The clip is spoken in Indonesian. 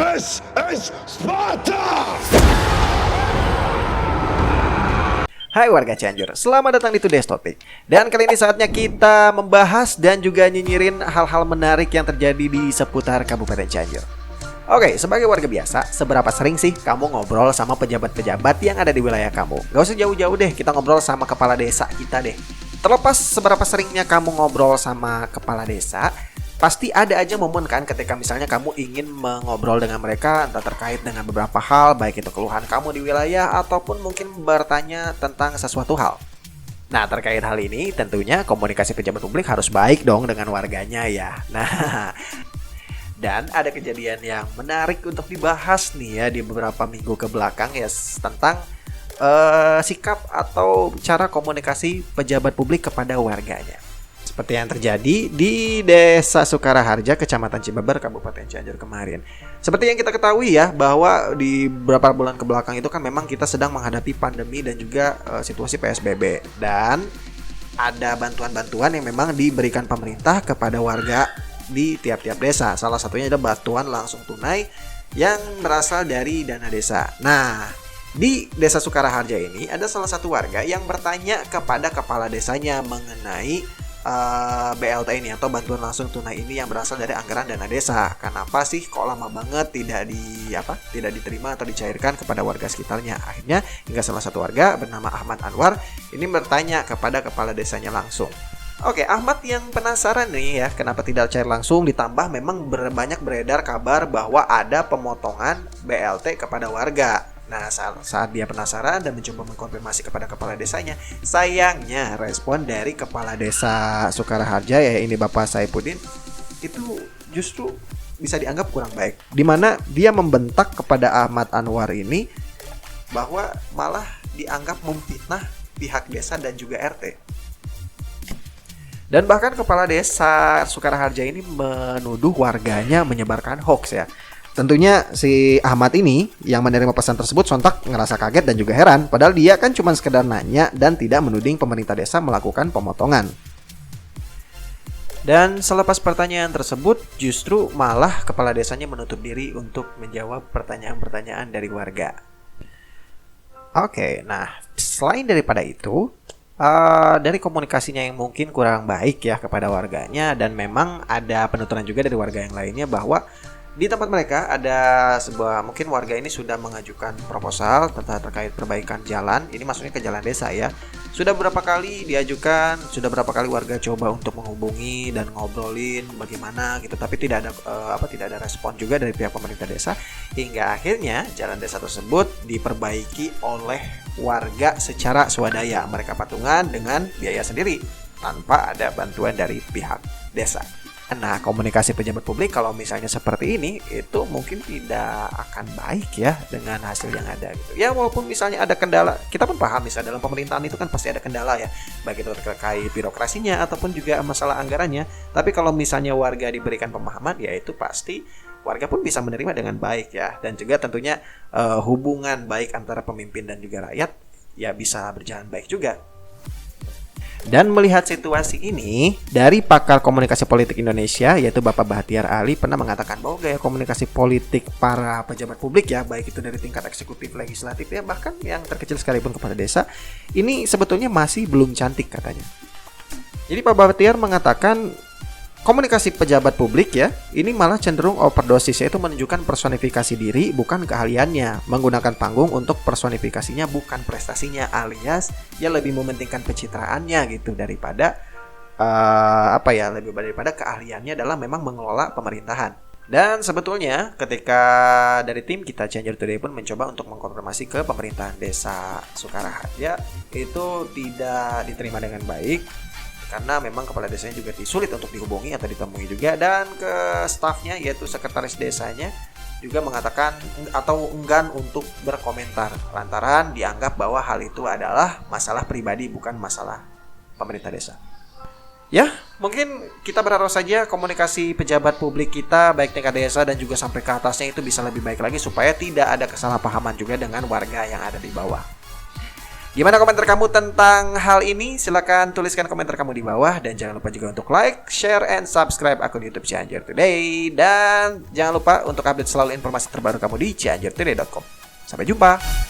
This is Sparta! Hai warga Cianjur, selamat datang di Today's Topic. Dan kali ini saatnya kita membahas dan juga nyinyirin hal-hal menarik yang terjadi di seputar Kabupaten Cianjur. Oke, sebagai warga biasa, seberapa sering sih kamu ngobrol sama pejabat-pejabat yang ada di wilayah kamu? Gak usah jauh-jauh deh, kita ngobrol sama kepala desa kita deh. Terlepas seberapa seringnya kamu ngobrol sama kepala desa, pasti ada aja momen kan ketika misalnya kamu ingin mengobrol dengan mereka entah terkait dengan beberapa hal, baik itu keluhan kamu di wilayah ataupun mungkin bertanya tentang sesuatu hal. Nah, terkait hal ini tentunya komunikasi pejabat publik harus baik dong dengan warganya ya. Nah, dan ada kejadian yang menarik untuk dibahas nih ya di beberapa minggu ke belakang ya tentang sikap atau cara komunikasi pejabat publik kepada warganya. Seperti yang terjadi di Desa Sukaraharja, Kecamatan Cibeber, Kabupaten Cianjur kemarin. Seperti yang kita ketahui ya, bahwa di beberapa bulan kebelakang itu kan memang kita sedang menghadapi pandemi dan juga situasi PSBB. Dan ada bantuan-bantuan yang memang diberikan pemerintah kepada warga di tiap-tiap desa. Salah satunya adalah bantuan langsung tunai yang berasal dari dana desa. Nah, di Desa Sukaraharja ini ada salah satu warga yang bertanya kepada kepala desanya mengenai BLT ini atau bantuan langsung tunai ini yang berasal dari anggaran dana desa. Kenapa sih kok lama banget tidak diterima atau dicairkan kepada warga sekitarnya? Akhirnya hingga salah satu warga bernama Ahmad Anwar ini bertanya kepada kepala desanya langsung. Oke, Ahmad yang penasaran nih ya, kenapa tidak cair langsung, ditambah memang banyak beredar kabar bahwa ada pemotongan BLT kepada warga. Nah, saat dia penasaran dan mencoba mengkonfirmasi kepada kepala desanya, sayangnya respon dari kepala desa Sukaraharja ya ini Bapak Saipuddin itu justru bisa dianggap kurang baik. Dimana dia membentak kepada Ahmad Anwar ini bahwa malah dianggap memfitnah pihak desa dan juga RT. Dan bahkan kepala desa Sukaraharja ini menuduh warganya menyebarkan hoax ya. Tentunya si Ahmad ini yang menerima pesan tersebut sontak ngerasa kaget dan juga heran. Padahal dia kan cuma sekedar nanya dan tidak menuding pemerintah desa melakukan pemotongan. Dan selepas pertanyaan tersebut justru malah kepala desanya menutup diri untuk menjawab pertanyaan-pertanyaan dari warga. Oke, nah selain daripada itu dari komunikasinya yang mungkin kurang baik ya kepada warganya, dan memang ada penuturan juga dari warga yang lainnya bahwa di tempat mereka ada sebuah, mungkin warga ini sudah mengajukan proposal tentang terkait perbaikan jalan. Ini maksudnya ke jalan desa ya. Sudah berapa kali diajukan, sudah berapa kali warga coba untuk menghubungi dan ngobrolin bagaimana gitu, tapi tidak ada respon juga dari pihak pemerintah desa. Hingga akhirnya jalan desa tersebut diperbaiki oleh warga secara swadaya. Mereka patungan dengan biaya sendiri tanpa ada bantuan dari pihak desa. Nah, komunikasi pejabat publik kalau misalnya seperti ini itu mungkin tidak akan baik ya dengan hasil yang ada gitu. Ya walaupun misalnya ada kendala, kita pun paham misalnya dalam pemerintahan itu kan pasti ada kendala ya, baik itu terkait birokrasinya ataupun juga masalah anggarannya. Tapi kalau misalnya warga diberikan pemahaman, ya itu pasti warga pun bisa menerima dengan baik ya. Dan juga tentunya hubungan baik antara pemimpin dan juga rakyat ya bisa berjalan baik juga. Dan melihat situasi ini, dari pakar komunikasi politik Indonesia yaitu Bapak Bahtiar Ali pernah mengatakan bahwa gaya komunikasi politik para pejabat publik ya, baik itu dari tingkat eksekutif, legislatif ya, bahkan yang terkecil sekalipun kepada desa, ini sebetulnya masih belum cantik katanya. Jadi Pak Bahtiar mengatakan komunikasi pejabat publik ya, ini malah cenderung overdosis, yaitu menunjukkan personifikasi diri bukan keahliannya, menggunakan panggung untuk personifikasinya bukan prestasinya, alias ya lebih mementingkan pencitraannya gitu daripada lebih daripada keahliannya dalam memang mengelola pemerintahan. Dan sebetulnya ketika dari tim kita Cianjur Today pun mencoba untuk mengkonfirmasi ke pemerintahan Desa Sukaraharja, itu tidak diterima dengan baik. Karena memang kepala desanya juga sulit untuk dihubungi atau ditemui juga, dan ke stafnya yaitu sekretaris desanya juga mengatakan atau enggan untuk berkomentar lantaran dianggap bahwa hal itu adalah masalah pribadi bukan masalah pemerintah desa. Ya, mungkin kita berharap saja komunikasi pejabat publik kita baik tingkat desa dan juga sampai ke atasnya itu bisa lebih baik lagi supaya tidak ada kesalahpahaman juga dengan warga yang ada di bawah. Gimana komentar kamu tentang hal ini? Silahkan tuliskan komentar kamu di bawah. Dan jangan lupa juga untuk like, share, and subscribe akun YouTube Cianjur Today. Dan jangan lupa untuk update selalu informasi terbaru kamu di cianjurtoday.com. Sampai jumpa.